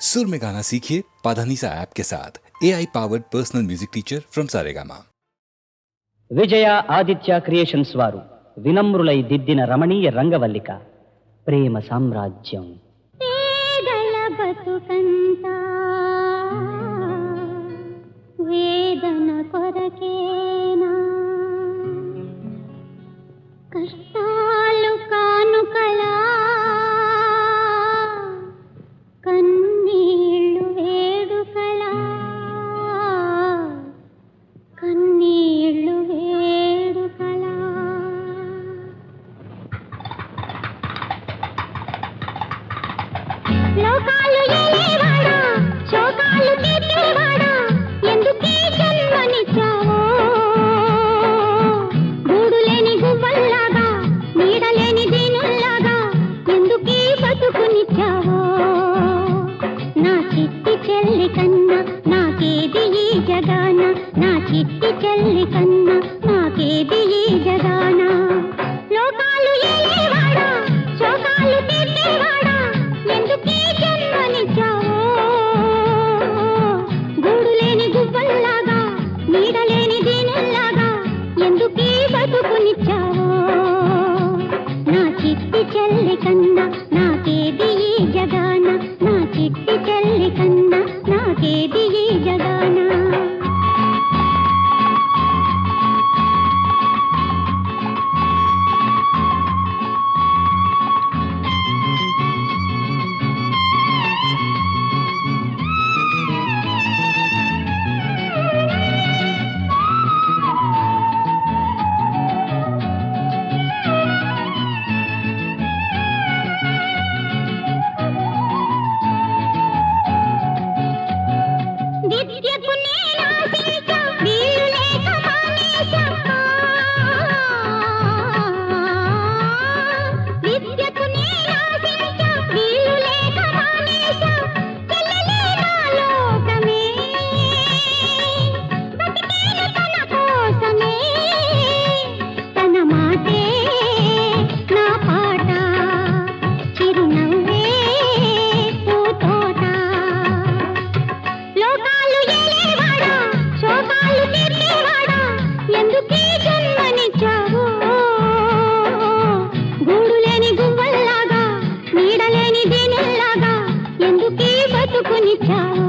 सुर में गाना सीखिए पाधानीसा ऐप के साथ AI powered personal music teacher from Saregama. Vijaya Aditya creations వారు వినమ్రులై దిద్దిన రమణీయ రంగవల్లిక ప్రేమ సామ్రాజ్యం. పేదల బతుకంతా వేదన కొరకేనా, కష్టాలు కానుకలా కన్నీళ్ళు వేడుకలా, కన్నీళ్ళు వేడుకలా. లోకాలు ఏలేవాడా, శోకాలు తీర్చేవాడా, ఎందుకీ జన్మనిచ్చావో, గూడులేని గువ్వల్లాగా నీడలేని దీనుల్లాగా ఎందుకీ బతుకునిచ్చావో. నా చిట్టి చెల్లి కన్నా నాకేది ఈ జగాన, నా చిట్టి చెల్లి కన్నా నాకేది ఈ జగాన. లోకాలు ఏలేవాడా, శోకాలు తీర్చేవాడా, ఎందుకీ జన్మనిచ్చావో, గూడులేని గువ్వల్లాగా నీడలేని దీనుల్లాగా ఎందుకీ బతుకునిచ్చావో. నా చిట్టి చెల్లి కన్నా నాకేది ఈ జగాన, నా చిట్టి చెల్లి కన్నా నాకేది ఈ జగాన. విద్యకు నేనాశించా, వీలు లేక మానేశా. విద్యకు నేనాశించా, వీలు లేక మానేశా. చెల్లెలే నా లోకమే, బతికేను తన కోసమే. తన మాటే నా పాట, చిరునవ్వే పూతోట. లోకాలు ఏలేవాడా, శోకాలు తీర్చేవాడా, ఎందుకీ జన్మనిచ్చావో, గూడులేని గువ్వల్లాగా నీడలేని దీనుల్లాగా ఎందుకీ బతుకునిచ్చావో.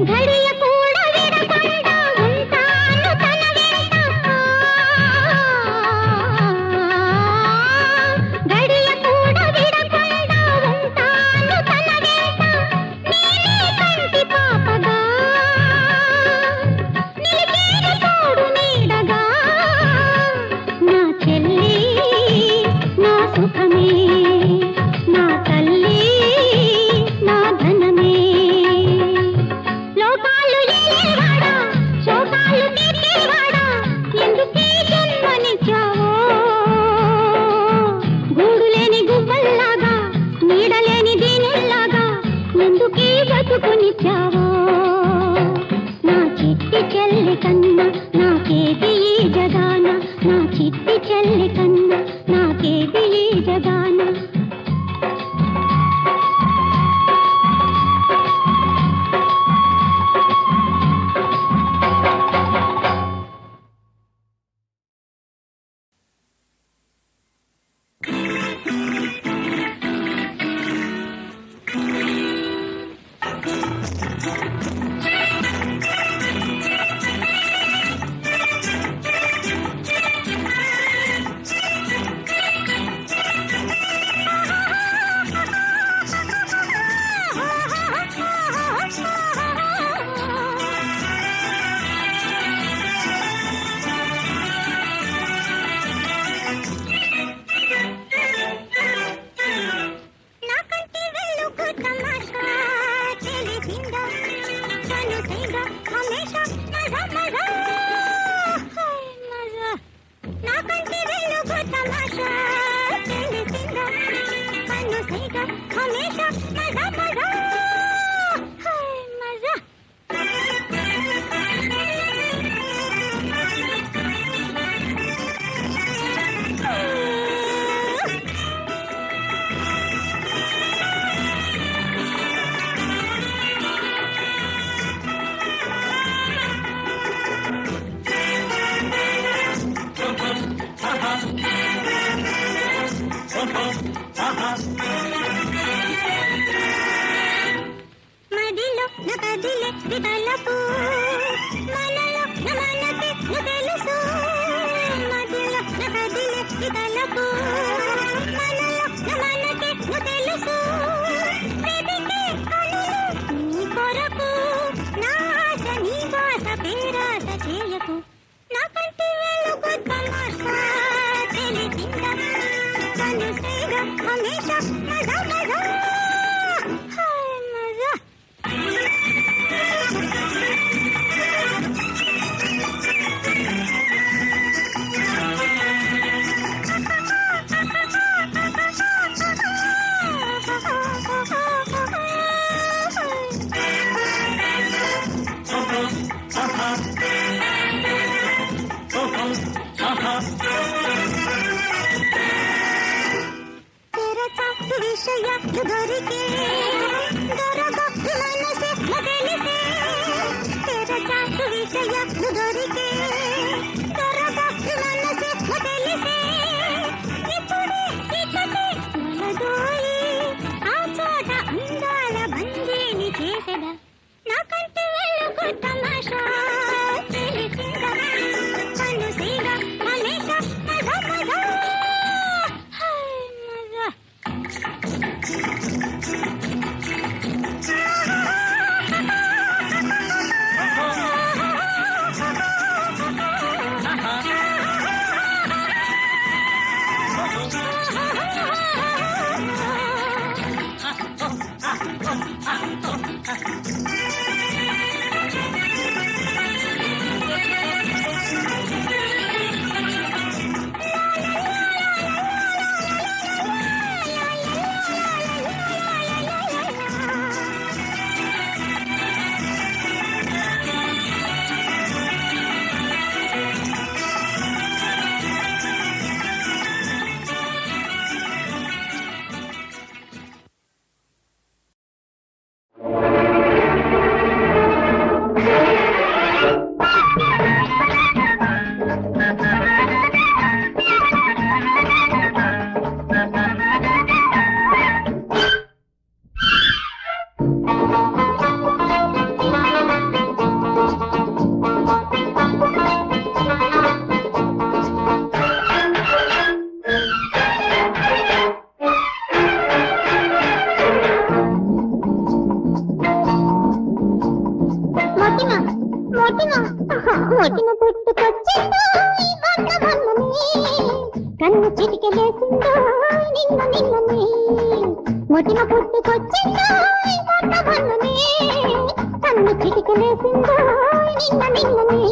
ఘడియ కూడా విడకుండా ఉంటాను తన వెంట, ఘడియ కూడా విడకుండా ఉంటాను తన వెంట. నేనే కంటి పాపగా నిలిచేను తోడు నీడగా. నా చెల్లి నా సుఖమే, నా తల్లి నా ధనమే. లోకాలు ఏలేవాడా, శోకాలు తీర్చేవాడా, ఎందుకీ జన్మనిచ్చావో, గూడులేని గువ్వల్లాగా నీడలేని దీనుల్లాగా ఎందుకీ బతుకునిచ్చావో. నా చిట్టి చెల్లి కన్నా నాకేది ఈ జగాన, నా చిట్టి చెల్లి కన్నా నాకేది ఈ జగాన. తీపి తలకు మనలో మనకే తెలుసు వెతికే కనులు నీ కొరకు నా ఆశ నీ బాస పేరాట చేయకు నా కంటి వెలుగు తమాషా తెలిసిందా కనుసేగా హమేషా మజా మజా హాయ్ మజా तेरा चाक विषय घर के दरगा मन से बदल से तेरा चाक विषय घर के दरगा मन से बदल से इपुड़े इचटे मलदोई आ चोट अंदाల బందీని చేసెదా నా కంటి వెలుగు తమాషా తెలిసిందా కనుసేగా హమేషా మజా మజా హాయ్ మజా మొటిమ పుట్టుకొచ్చిందో ఈ వాతావరణమే కన్ను చిటికెలేసిందో నిన్న నిన్ననే మొటిమ పుట్టుకొచ్చిందో ఈ వాతావరణమే కన్ను చిటికెలేసిందో నిన్న నిన్ననే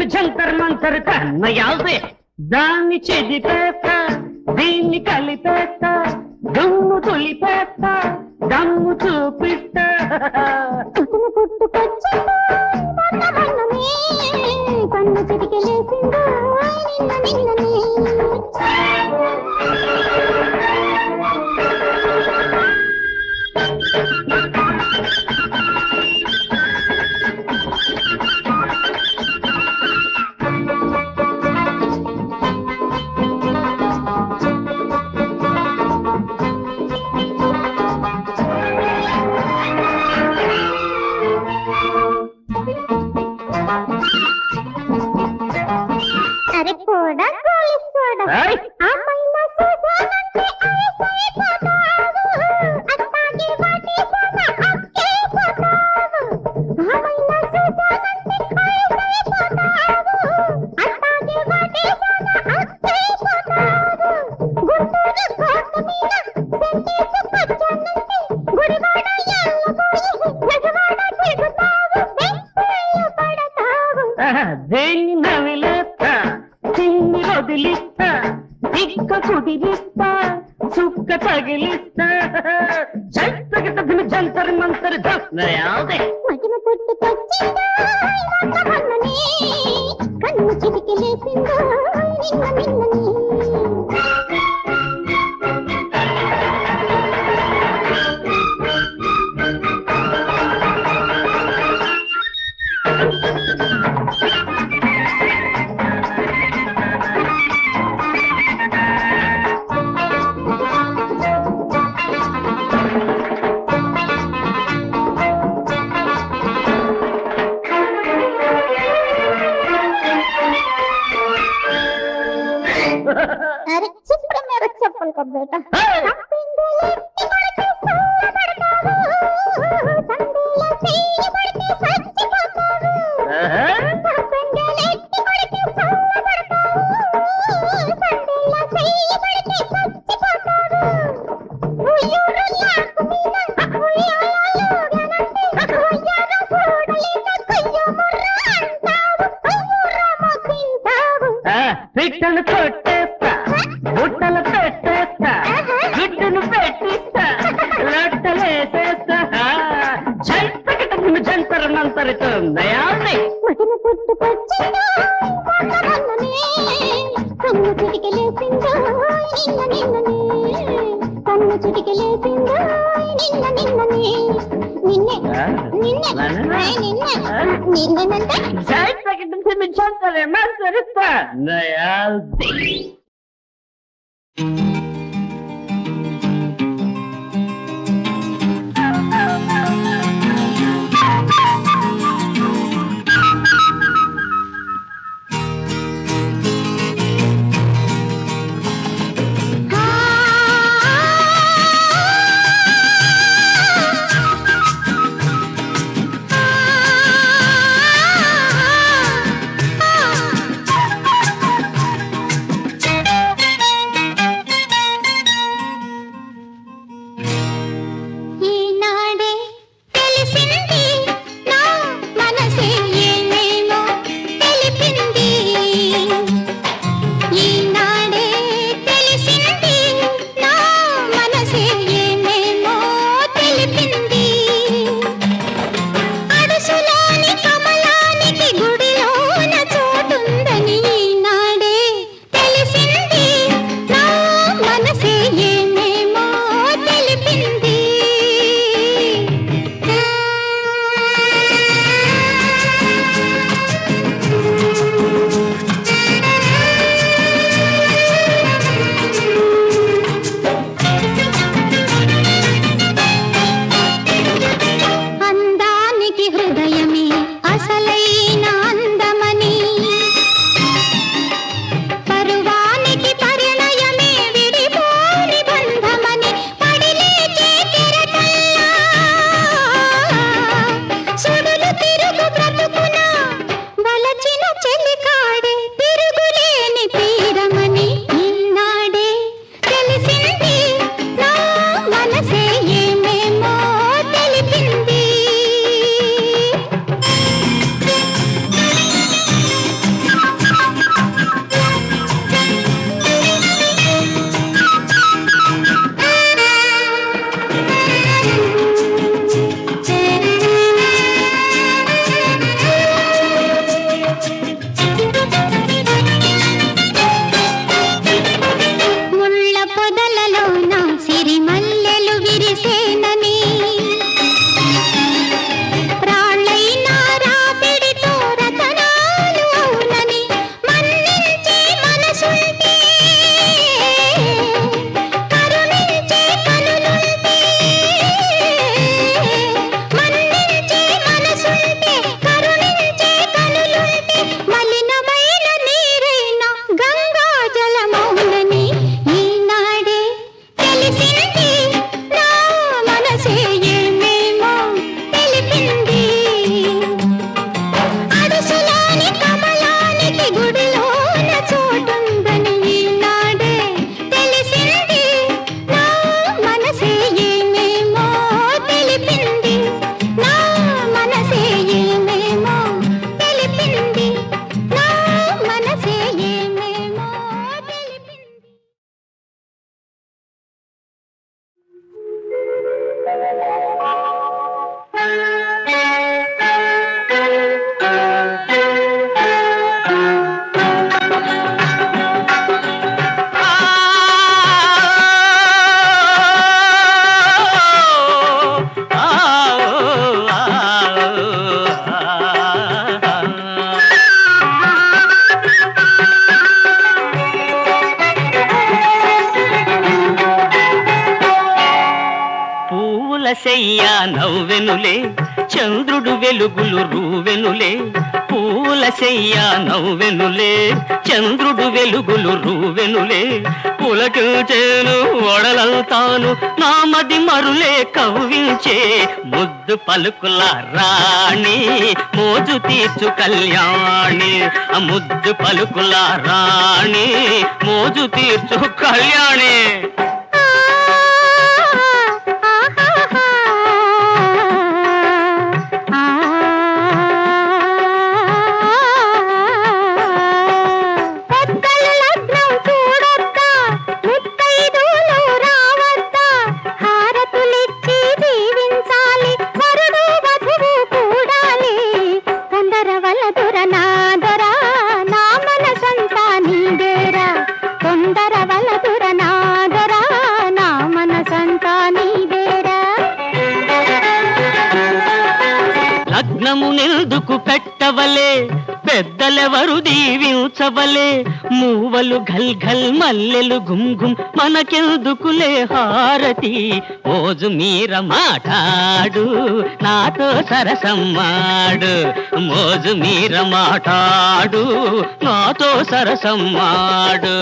జంతర్ మంతర్ కన్నయాల్దే దాన్ని చెదిపేస్తా దీన్ని కలిపేస్తా దమ్ము తొలిపేస్తా దమ్ము చూపిస్తా కన్ను చిటికెలేసిందో నిన్న నిన్ననే అరే పోడా కోలిస్తోడా అమ్మాయిన చూసానంటే అయిపోతావు అట్టాగే వాటేసానా అక్కే పోతావు అమ్మాయిన చూసానంటే అయిపోతావు అట్టాగే వాటేసానా అక్కే పోతావు గుంటూరు కోట మీద సెంటేసి పచ్చనంటే గుడివాడ ఎల్లబోయి గజవాడ తిరుగుతావు వెంపయ్య పడతావు దేన్ని నవిలేస్తా చిన్ని వదిలిస్తా ఇక్క కుదిలిస్తా సుక్క తగిలిస్తా జంతర్ మంతర్ యాదే మగిన పుట్టుకొచ్చిందో వాతావరణమే కన్ను చిటికెలేసిందో నిన్న నిన్ననే బేట ఏయ్! సంపెంగలెత్తి కొడితే సల్లబడతావు, సందేల చెయ్యి పడితే చచ్చిపోతావు. ఆహా. సంపెంగలెత్తి కొడితే సల్లబడతావు, సందేల చెయ్యి పడితే చచ్చిపోతావు. ఉయ్యూరుల్లాకు మీద ఉయ్యాలలుగనంటే ఉయ్యాల చూడలేక కుయ్యముర్రా అంటావు, అయ్యూరామ తింటావు. పిట్టను కొట్టేస్తా, బుట్టలు పెట్టేస్తా, గుడ్డును పెట్టిస్తా, లొట్టలేసేస్తా. జంతర మంతరుతుందయాల్ని మటన పుట్టుకొచ్చిందో మొన్ననే, కన్ను చిటికెలేసిందో నిన్ననే, కన్ను చిటికెలేసిందో నిన్ననే. నిన్నే నిన్నేనంటే జంతర మంతరుస్తా దయాల్ని. ఈనాడే తెలిసింది నా మనసే ఏమేమో తెలిపింది. ఈనాడే తెలిసింది నా మనసే ఏమేమో తెలిపింది. అడుసులోని కమలానికి గుడిలోన చోటుందని ఈనాడే తెలిసింది నా మనసే ఏమేమో తెలిపింది. అందానికి హృదయమే అసలైన అందమని, పరువానికి పరిణయమే విడిపోని బంధమని, పడిలేచే కెరటల్లా సుడులు తిరుగు బ్రతుకున వలచిన చెలికాడే తిరుగులేని తీరమని ఈనాడే తెలిసింది నా మనసే ఏమేమో తెలిపింది. ముళ్ళ పొదలలో నా సిరిమల్లెలు విరిసేనని, రాళ్ళైనా రాపిడితో రతనాలు అవునని, మన్నించే మనసుంటే కరుణించే కనులుంటే, మన్నించే మనసుంటే కరుణించే కనులుంటే, మలినమైన నీరైన గంగా జలమౌనని ఈనాడే తెలిసింది నా మనసే ఏమేమో తెలిపింది. అడుసులోని కమలానికి గుడిలోన చోటుందని ఈనాడే తెలిసింది నా మనసే ఏమేమో తెలిపింది. నా మనసే ఏమేమో తెలిపింది. నా మనసే ఏమేమో తెలిపింది. పూల శయ్య నవ్వెనులే, చంద్రుడు వెలుగులు రూవెనులే, పూల శయ్య నవ్వెనులే చంద్రుడు వెలుగులు రూవెనులే పులకించేను ఒడలంతాను నామది మరులే కవ్వించే ముద్దు పలుకుల రాణి మోజు తీర్చు కళ్యాణి ముద్దు పలుకుల రాణి మోజు తీర్చు కళ్యాణి లగ్నమునెందుకు పెట్టవలే పెద్దలెవరు దీవించవలే మూవలు ఘల్ ఘల్ మల్లెలు గుమ్ గుమ్ మనకెందుకులే హారతి మోజు మీర మాటాడు నాతో సరసమ్మాడు మోజు మీర మాటాడు నాతో సరసమ్మాడు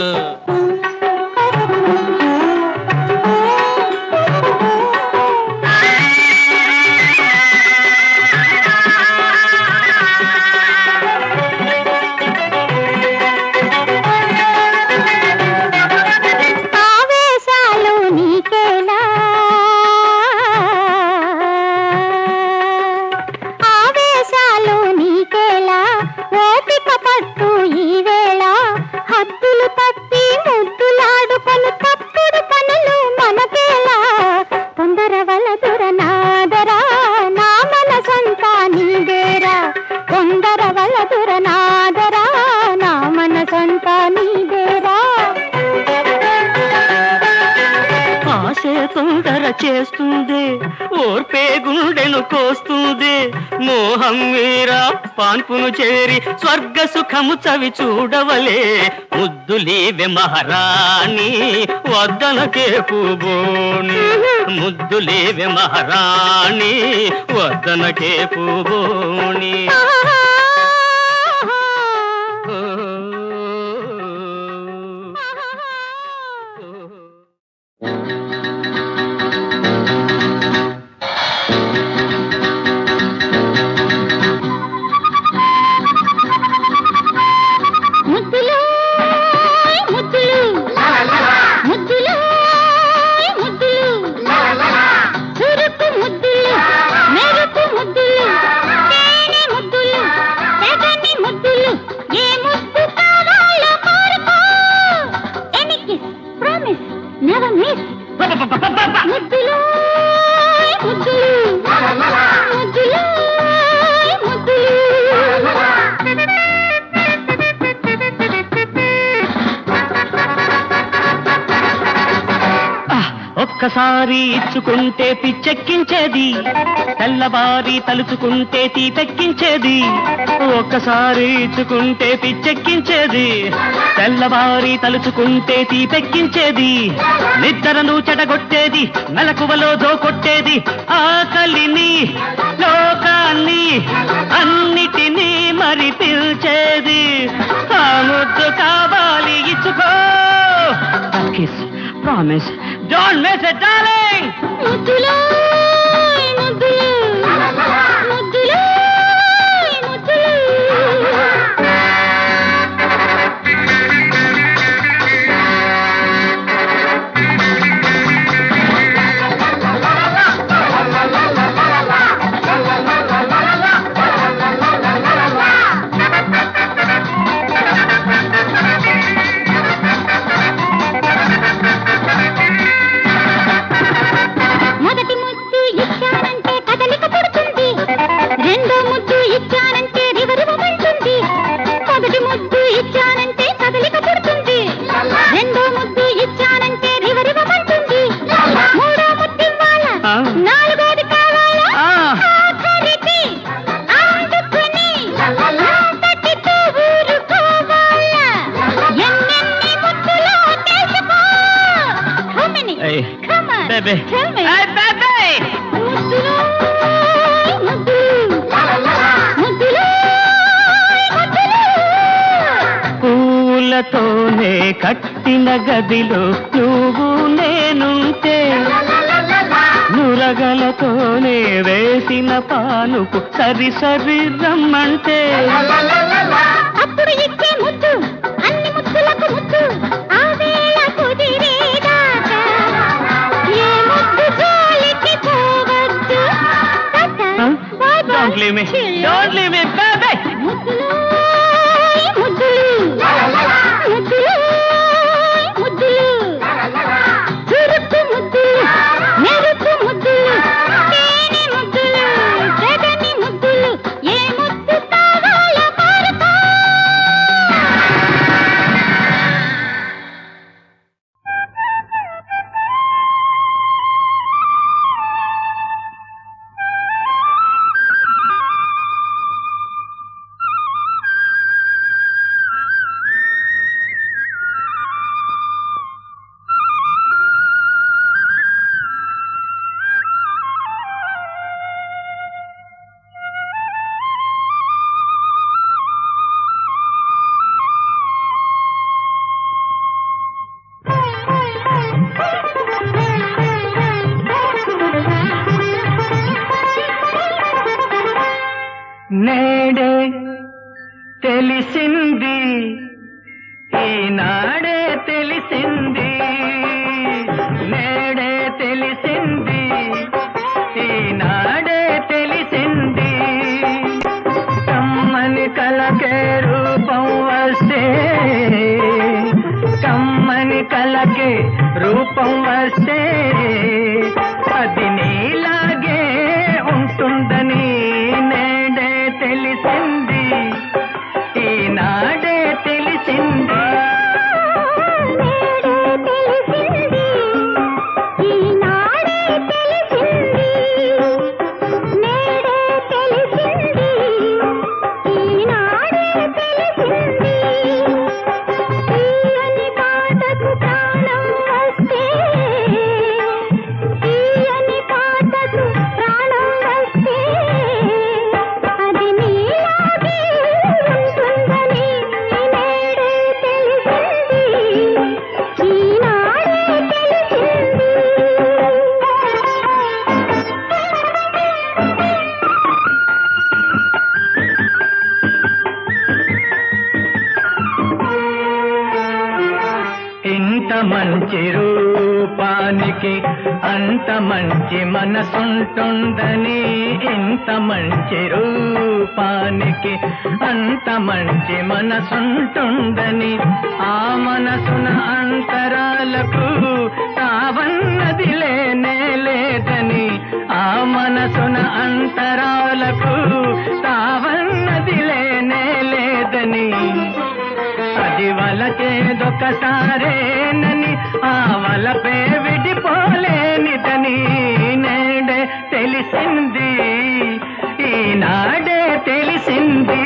తొందర చేస్తుంది ఓర్పే గుండెను కోస్తుంది మోహం మీరా పాన్పును చేరి స్వర్గ సుఖము చవి చూడవలే ముద్దులేవె మహారాణి వద్దనకే పూబోని ముద్దులేవె మహారాణి వద్దనకే పూబోని ఒక్కసారి ఇచ్చుకుంటే పిచ్చెక్కించేది తెల్లవారి తలుచుకుంటే తీపెక్కించేది ఒక్కసారి ఇచ్చుకుంటే పిచ్చెక్కించేది తెల్లవారి తలుచుకుంటే తీపెక్కించేది నిద్రను చెడగొట్టేది మెలకువలో దోకొట్టేది ఆకలిని లోకాన్ని అన్నిటినీ మరి పిలిచేది ఆ ముద్దు కావాలి ఇచ్చుకో promise Don't miss it, darling! ముద్దులో ముద్దులు ముద్దులో ముద్దులు baby. Tell me. Hey, baby! నురగలతోనే కట్టిన గదిలో నువ్వు నేనుంటే నురగలతోనే వేసిన పానుపు సరి సరి రమ్మంటే అప్పుడు ఇచ్చే ముద్దు అన్ని ముద్దులకు ముద్దు ఆ వేళ కుదిరేదాకా ఏ ముద్దు జోలికి పోవద్దు. Don't leave me. Don't leave me, baby. ముద్దులు ముద్దులు ముద్దులు ముద్దులు చురుకు ముద్దులు మెరుపు ముద్దులు తేనె ముద్దులు జగని ముద్దులు ఏ ముద్దు కావాలో కోరుకో. నేడే తెలిసింది ఈనాడే తెలిసింది నేడే తెలిసింది ఈనాడే తెలిసింది కమ్మని కలకే రూపం వస్తే కమ్మని కలకే రూపం వస్తే అది నీలాగే ఉంటుందని నేడే తెలిసింది ఈనాడే తెలిసింది మంచి రూపానికి అంత మంచి మనసుంటుందని ఇంత మంచి రూపానికి అంత మంచి మనసుంటుందని ఆ మనసున అంతరాలకు తావన్నది లేనే లేదని ఆ మనసున అంతరాలకు తావన్నది లేనే లేదని అది వలచేదొకసారేనని ఆ వలపే విడిపోలేనిదని నేడే తెలిసింది ఈనాడే తెలిసింది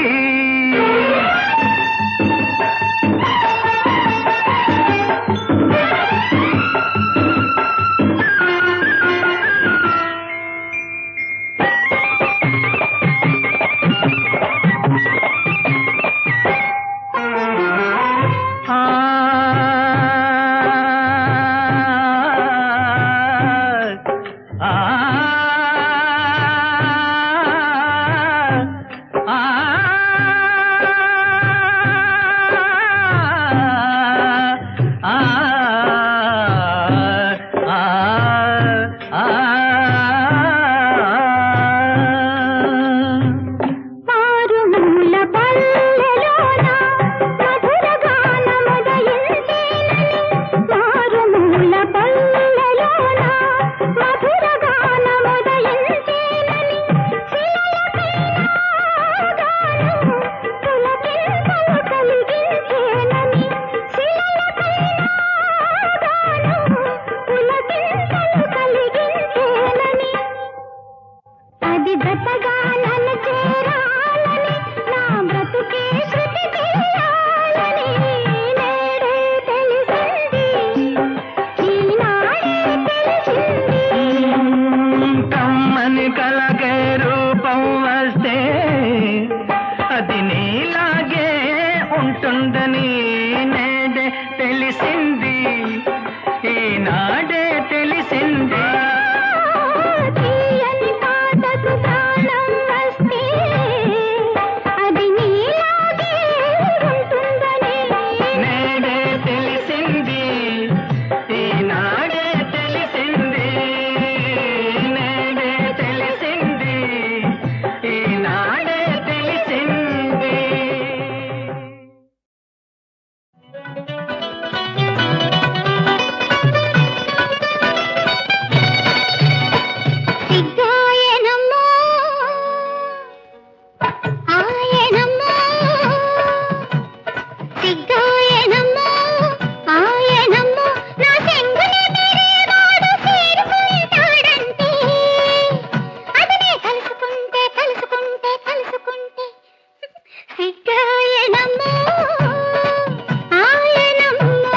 ఉంటుందని సిగ్గాయనమ్మో ఆయనమ్మో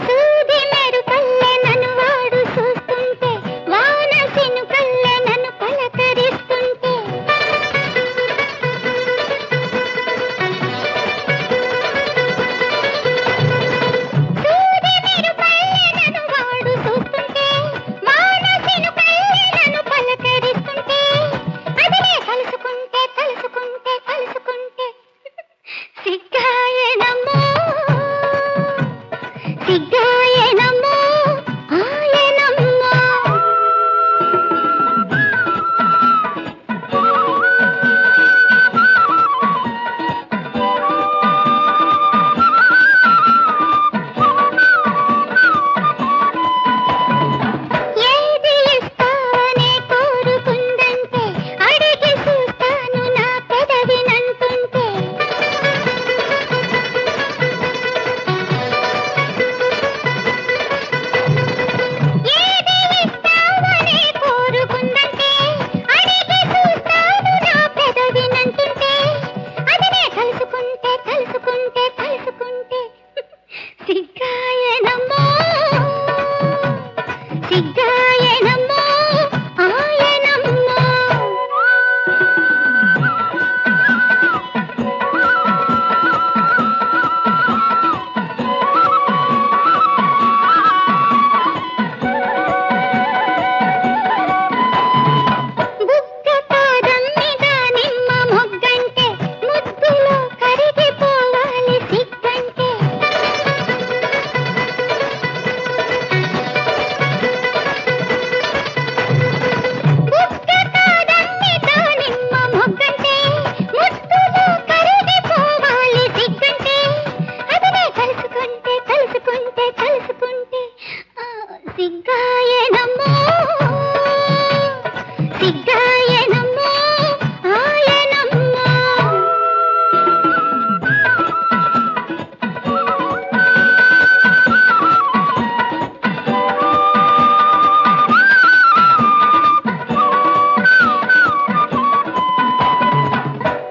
సూది మెరుపల్లె నన్ను వాడు చూస్తుంటే వాన సినుకల్లె నన్ను పలకరిస్తుంటే సిగ్గాయనమ్మో ఆయనమ్మో ఏది ఇస్తావనే కోరుకుందంటే అడిగి చూస్తాను నా పెదవినంటుంటే సిగ్గాయనమ్మో సిగ్గాయనమ్మో ఆయనమ్మో బుగ్గ పాదం మీద నిమ్మ మొగ్గంటే ముద్దులో కరిగిపోవాలి సిగ్గంటే బుగ్గ పాదం మీద నిమ్మ మొగ్గంటే ముద్దులో కరిగిపోవాలి సిగ్గంటే అదనే కలుసుకుంటే కలుసుకుంటే కలుసుకుంటే సిగ్గాయనమ్మో సిగ్గాయనమ్మో ఆయనమ్మో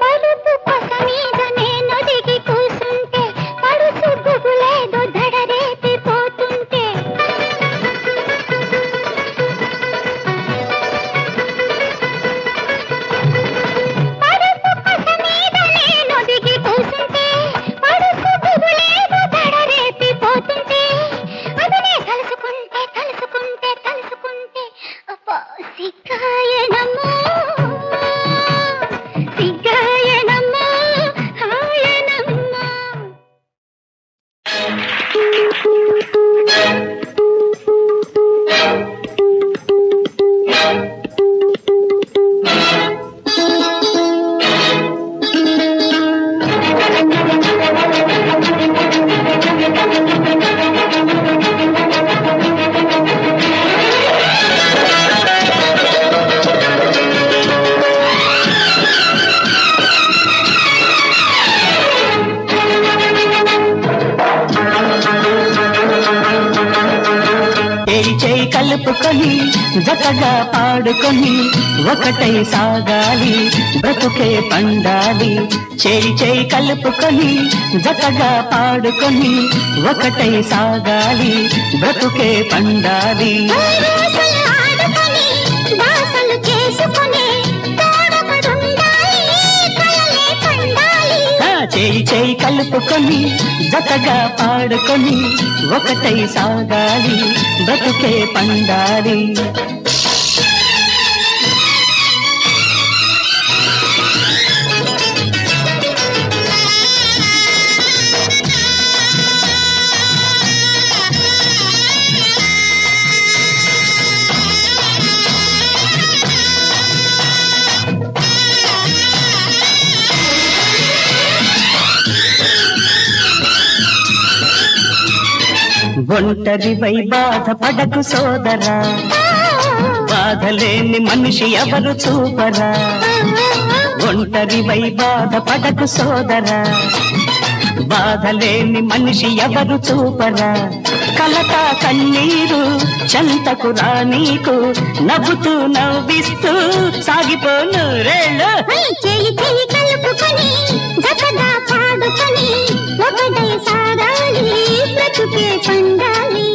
పలుపు కొస మీద నేనొదిగి కూసుంటే పడుసు గుబులేదో దడరేపిపోతుంటే పడుపు కొస మీద నేనొదిగి కూసుంటే పడుసు గుబులేదో దడరేపిపోతుంటే అదనే కలుసుకుంటే కలుసుకుంటే కలుసుకుంటే అబ్బా సిగ్గాయనమ్మో సిగ్గాయనమ్మో ఆయనమ్మో చేయి చేయి కలుపుకొని జతగా పాడుకొని ఒకటై సాగాలి బ్రతుకే పండాలి చేయి చేయి కలుపుకొని జతగా పాడుకొని ఒకటై సాగాలి బ్రతుకే పండాలి ఆరోసలు ఆడుకొని దాసలు చేసుకొని తోడపడుండాలి కలలే పండాలి చేయి చేయి కలుపుకొని జతగా పాడుకొని ఒకటై సాగాలి బ్రతుకే పండాలి ఒంటరివై బాధపడకు సోదరా బాధలేని మనిషి ఎవరు చూపరా ఒంటరివై బాధపడకు సోదరా, బాధలేని మనిషి ఎవరు చూపరా, కలత కన్నీరు చెంతకు రా నీకు, నవ్వుతూ నవ్విస్తూ సాగిపోను రేళ్ళు. చేయి చేయి కలుపుకొని జతగా పాడుకొని ఒకటై సాగాలి, బ్రతుకే పండాలి.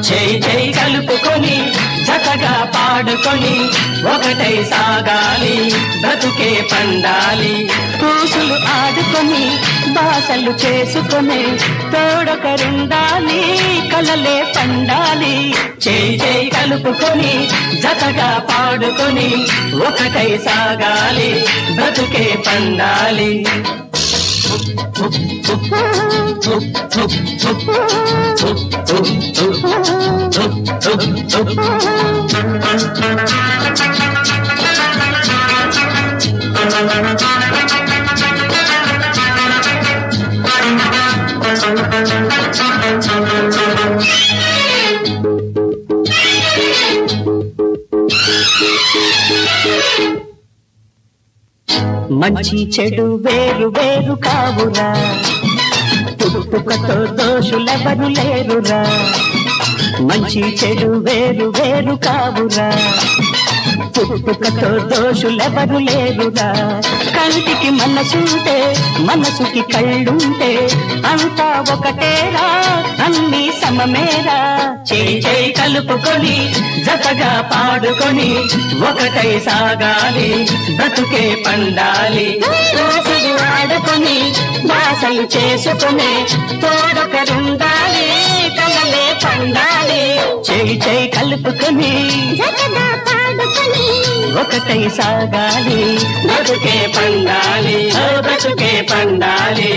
చేయి చేయి కలుపుకొని జతగా పాడుకొని ఒకటై సాగాలి, బ్రతుకే పండాలి. పూసులు ఆడుకొని బాసలు చేసుకొని తోడొకరుండాలి, కలలే పండాలి. చేయి చేయి కలుపుకొని జతగా పాడుకొని ఒకటై సాగాలి, బ్రతుకే పండాలి. మంచి చెడు వేరు వేరు కావురా, పుట్టుకతో దోషులెవరు లేరురా. మంచి చెడు వేరు వేరు కావురా, పుట్టుకతో దోషులెవరు లేరురా. కంటికి మనసుంటే మనసుకి కళ్ళుంటే అంతా ఒకటేరా, అన్ని సమమేరా. చేయి చేయి కలుపుకొని జతగా పాడుకొని ఒకటై సాగాలి, బ్రతుకే పండాలి. రోజులు ఆడుకొని బాసలు చేసుకొని తోడొకరుండాలి, కలలే పండాలి. చేయి చేయి కలుపుకొని జతగా పాడుకొని ఒకటై సాగాలి, బ్రతుకే పండాలి, బ్రతుకే పండాలి.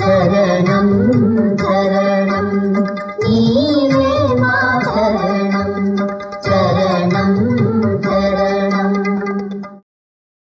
శరణం శరణం